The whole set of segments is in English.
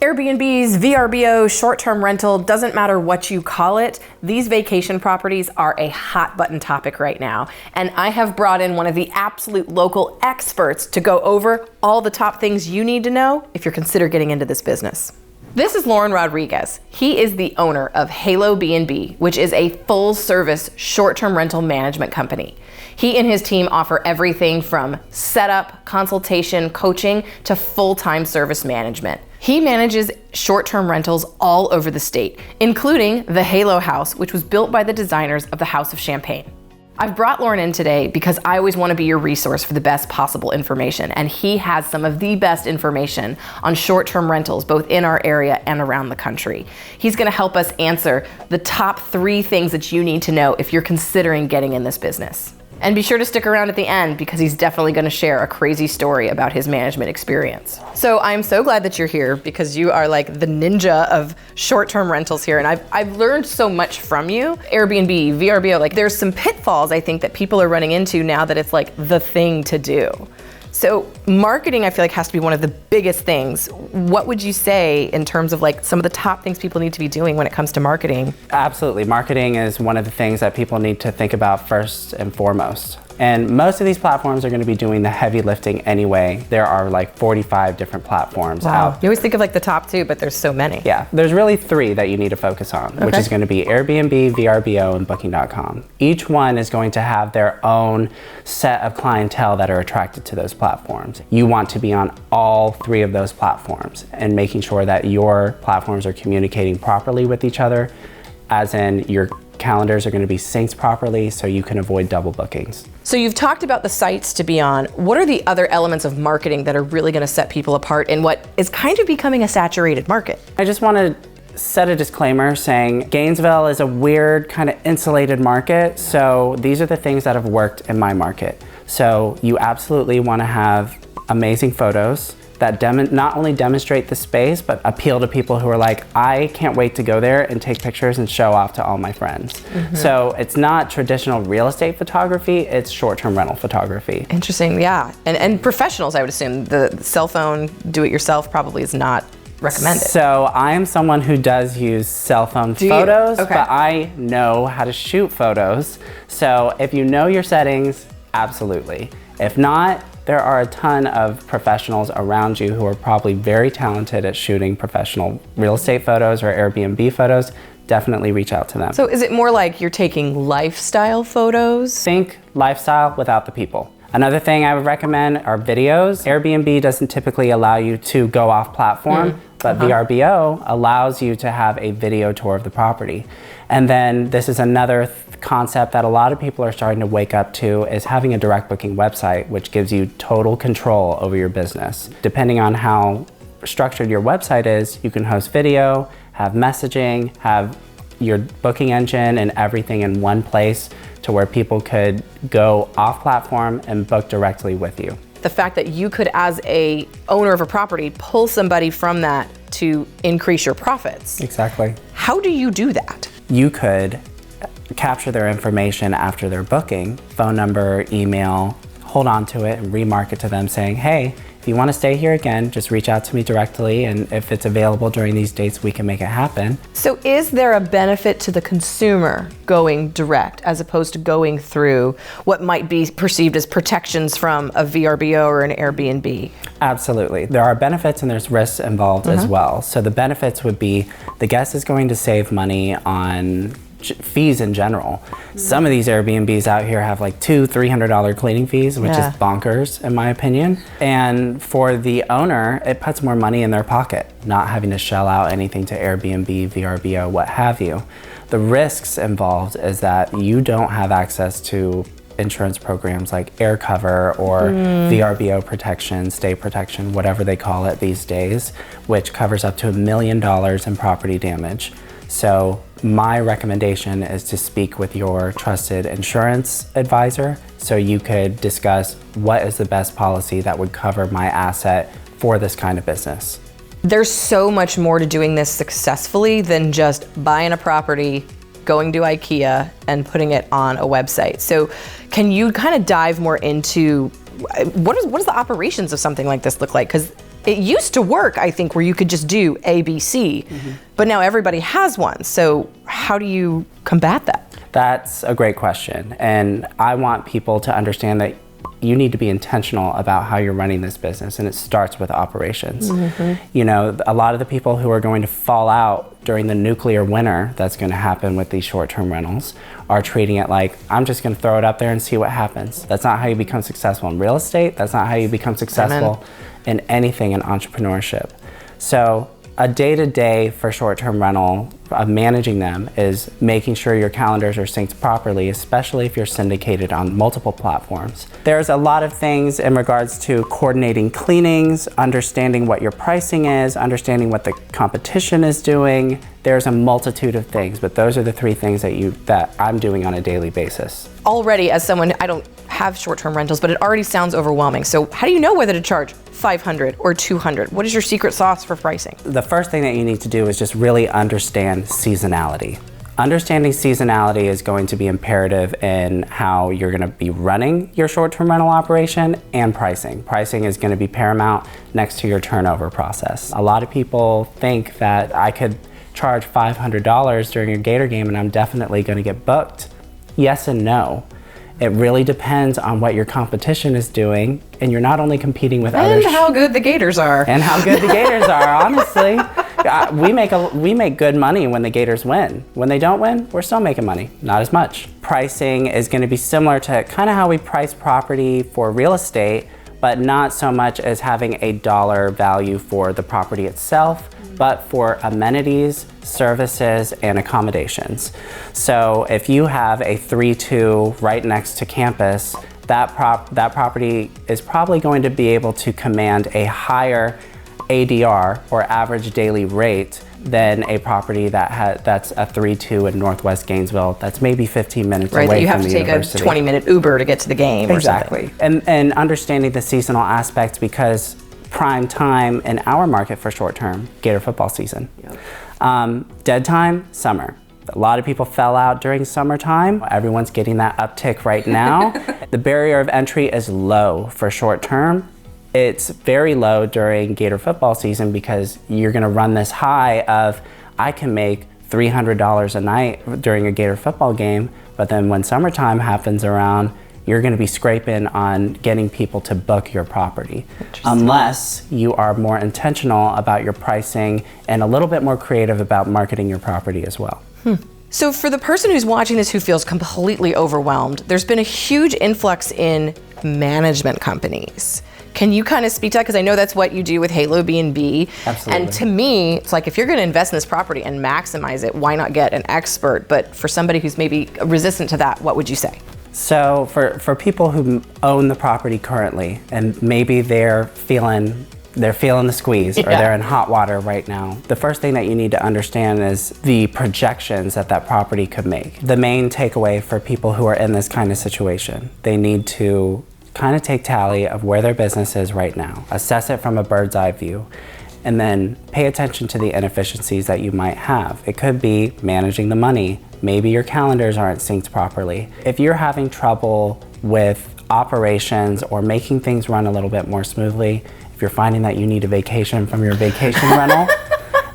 Airbnbs, VRBO, short-term rental, doesn't matter what you call it, these vacation properties are a hot button topic right now. And I have brought in one of the absolute local experts to go over all the top things you need to know if you're considering getting into this business. This is Lorne Rodriguez. He is the owner of Halo BNB, which is a full-service short-term rental management company. He and his team offer everything from setup, consultation, coaching, to full-time service management. He manages short-term rentals all over the state, including the Halo House, which was built by the designers of the House of Champagne. I've brought Lorne in today because I always want to be your resource for the best possible information, and he has some of the best information on short-term rentals, both in our area and around the country. He's going to help us answer the top 3 things that you need to know if you're considering getting in this business. And be sure to stick around at the end because he's definitely going to share a crazy story about his management experience. So I'm so glad that you're here because you are like the ninja of short-term rentals here. And I've learned so much from you. Airbnb, VRBO, like there's some pitfalls I think that people are running into now that it's like the thing to do. So marketing, I feel like, has to be one of the biggest things. What would you say in terms of like some of the top things people need to be doing when it comes to marketing? Absolutely. Marketing is one of the things that people need to think about first and foremost. And most of these platforms are going to be doing the heavy lifting anyway. There are like 45 different platforms out. You always think of like the top 2, but there's so many. Yeah, there's really 3 that you need to focus on, which is going to be Airbnb, VRBO, and Booking.com. Each one is going to have their own set of clientele that are attracted to those platforms. You want to be on all 3 of those platforms and making sure that your platforms are communicating properly with each other, as in your calendars are going to be synced properly so you can avoid double bookings. So you've talked about the sites to be on. What are the other elements of marketing that are really going to set people apart in what is kind of becoming a saturated market? I just want to set a disclaimer saying Gainesville is a weird kind of insulated market. So these are the things that have worked in my market. So you absolutely want to have amazing photos that not only demonstrate the space, but appeal to people who are like, I can't wait to go there and take pictures and show off to all my friends. So it's not traditional real estate photography, it's short-term rental photography. Interesting, yeah. And professionals, I would assume. The cell phone, do-it-yourself probably is not recommended. So I am someone who does use cell phone photos, but I know how to shoot photos. So if you know your settings, absolutely. If not, there are a ton of professionals around you who are probably very talented at shooting professional real estate photos or Airbnb photos. Definitely reach out to them. So is it more like you're taking lifestyle photos? Think lifestyle without the people. Another thing I would recommend are videos. Airbnb doesn't typically allow you to go off platform, but VRBO allows you to have a video tour of the property. And then this is another concept that a lot of people are starting to wake up to, is having a direct booking website, which gives you total control over your business. Depending on how structured your website is, you can host video, have messaging, have your booking engine and everything in one place to where people could go off platform and book directly with you. The fact that you could, as a owner of a property, pull somebody from that to increase your profits. Exactly. How do you do that? You could capture their information after their booking, phone number, email, hold on to it and remarket to them saying, hey, if you want to stay here again, just reach out to me directly, and if it's available during these dates, we can make it happen. So is there a benefit to the consumer going direct as opposed to going through what might be perceived as protections from a VRBO or an Airbnb? Absolutely. There are benefits and there's risks involved as well. So the benefits would be the guest is going to save money on fees in general. Some of these Airbnbs out here have like $200-300 cleaning fees, which is bonkers in my opinion. And for the owner, it puts more money in their pocket, not having to shell out anything to Airbnb, VRBO, what have you. The risks involved is that you don't have access to insurance programs like air cover or VRBO protection, stay protection, whatever they call it these days, which covers up to $1 million in property damage. So my recommendation is to speak with your trusted insurance advisor so you could discuss what is the best policy that would cover my asset for this kind of business. There's so much more to doing this successfully than just buying a property, going to IKEA, and putting it on a website. So can you kind of dive more into what does the operations of something like this look like? Because it used to work, I think, where you could just do ABC, but now everybody has one. So how do you combat that? That's a great question. And I want people to understand that you need to be intentional about how you're running this business, and it starts with operations. You know, a lot of the people who are going to fall out during the nuclear winter that's going to happen with these short-term rentals are treating it like, I'm just going to throw it up there and see what happens. That's not how you become successful in real estate. That's not how you become successful in anything in entrepreneurship. So a day-to-day for short-term rental, managing them, is making sure your calendars are synced properly, especially if you're syndicated on multiple platforms. There's a lot of things in regards to coordinating cleanings, understanding what your pricing is, understanding what the competition is doing. There's a multitude of things, but those are the three things that I'm doing on a daily basis. Already, as someone, I don't have short-term rentals, but it already sounds overwhelming. So how do you know whether to charge $500 or $200? What is your secret sauce for pricing? The first thing that you need to do is just really understand seasonality. Understanding seasonality is going to be imperative in how you're going to be running your short-term rental operation and pricing. Pricing is going to be paramount next to your turnover process. A lot of people think that I could charge $500 during a Gator game and I'm definitely going to get booked. Yes and no. It really depends on what your competition is doing, and you're not only competing with others. And how good the Gators are. And how good the Gators are, honestly. We make good money when the Gators win. When they don't win, we're still making money, not as much. Pricing is going to be similar to kind of how we price property for real estate, but not so much as having a dollar value for the property itself, but for amenities, services, and accommodations. So if you have a 3-2 right next to campus, that property is probably going to be able to command a higher ADR, or average daily rate, than a property that's a 3-2 in Northwest Gainesville that's maybe 15 minutes away from the university. You have to take a 20-minute Uber to get to the game or something. Exactly. And understanding the seasonal aspects, because prime time in our market for short term, Gator football season. Dead time, summer. A lot of people fell out during summertime. Everyone's getting that uptick right now. The barrier of entry is low for short term. It's very low during Gator football season, because you're gonna run this high of, I can make $300 a night during a Gator football game, but then when summertime happens around, you're going to be scraping on getting people to book your property, unless you are more intentional about your pricing and a little bit more creative about marketing your property as well. So for the person who's watching this who feels completely overwhelmed, there's been a huge influx in management companies. Can you kind of speak to that? Because I know that's what you do with Halo BNB. Absolutely. And to me, it's like, if you're going to invest in this property and maximize it, why not get an expert? But for somebody who's maybe resistant to that, what would you say? So for people who own the property currently, and maybe they're feeling the squeeze, or they're in hot water right now, the first thing that you need to understand is the projections that property could make. The main takeaway for people who are in this kind of situation, they need to kind of take tally of where their business is right now, assess it from a bird's eye view, and then pay attention to the inefficiencies that you might have. It could be managing the money. Maybe your calendars aren't synced properly. If you're having trouble with operations or making things run a little bit more smoothly, if you're finding that you need a vacation from your vacation rental,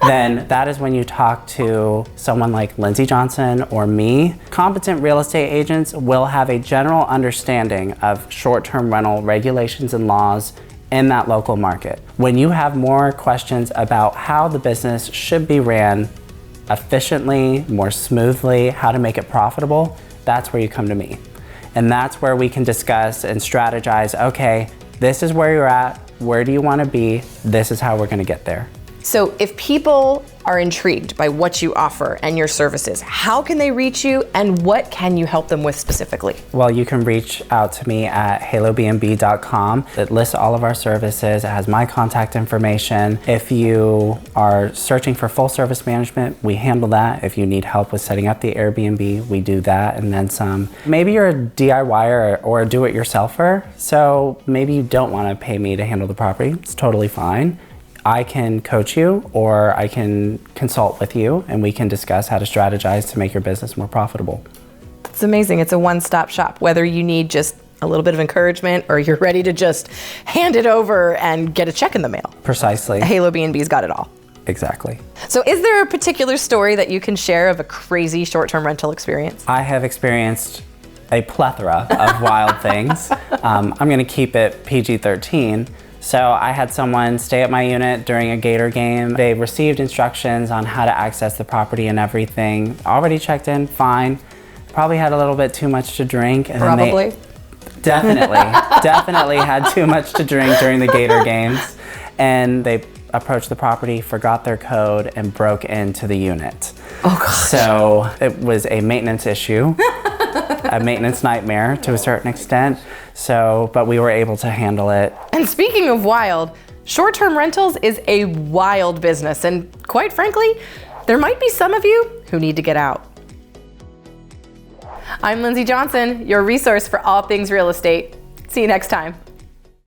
then that is when you talk to someone like Lindsey Johnson or me. Competent real estate agents will have a general understanding of short-term rental regulations and laws in that local market. When you have more questions about how the business should be ran efficiently, more smoothly, how to make it profitable, that's where you come to me. And that's where we can discuss and strategize, okay, this is where you're at, where do you want to be, this is how we're going to get there. So if people are intrigued by what you offer and your services, how can they reach you, and what can you help them with specifically? Well, you can reach out to me at halobnb.com. It lists all of our services. It has my contact information. If you are searching for full service management, we handle that. If you need help with setting up the Airbnb, we do that and then some. Maybe you're a DIYer or a do-it-yourselfer, so maybe you don't want to pay me to handle the property. It's totally fine. I can coach you, or I can consult with you, and we can discuss how to strategize to make your business more profitable. It's amazing. It's a one-stop shop. Whether you need just a little bit of encouragement, or you're ready to just hand it over and get a check in the mail. Precisely. Halo BNB's got it all. Exactly. So is there a particular story that you can share of a crazy short-term rental experience? I have experienced a plethora of wild things. I'm going to keep it PG-13. So I had someone stay at my unit during a Gator game. They received instructions on how to access the property and everything. Already checked in, fine. Probably had a little bit too much to drink. And Probably. Definitely had too much to drink during the Gator games. And they approached the property, forgot their code, and broke into the unit. Oh gosh. So it was a maintenance issue, a maintenance nightmare to a certain extent. So, but we were able to handle it. And speaking of wild, short-term rentals is a wild business, and quite frankly, there might be some of you who need to get out. I'm Lindsey Johnson, your resource for all things real estate. See you next time.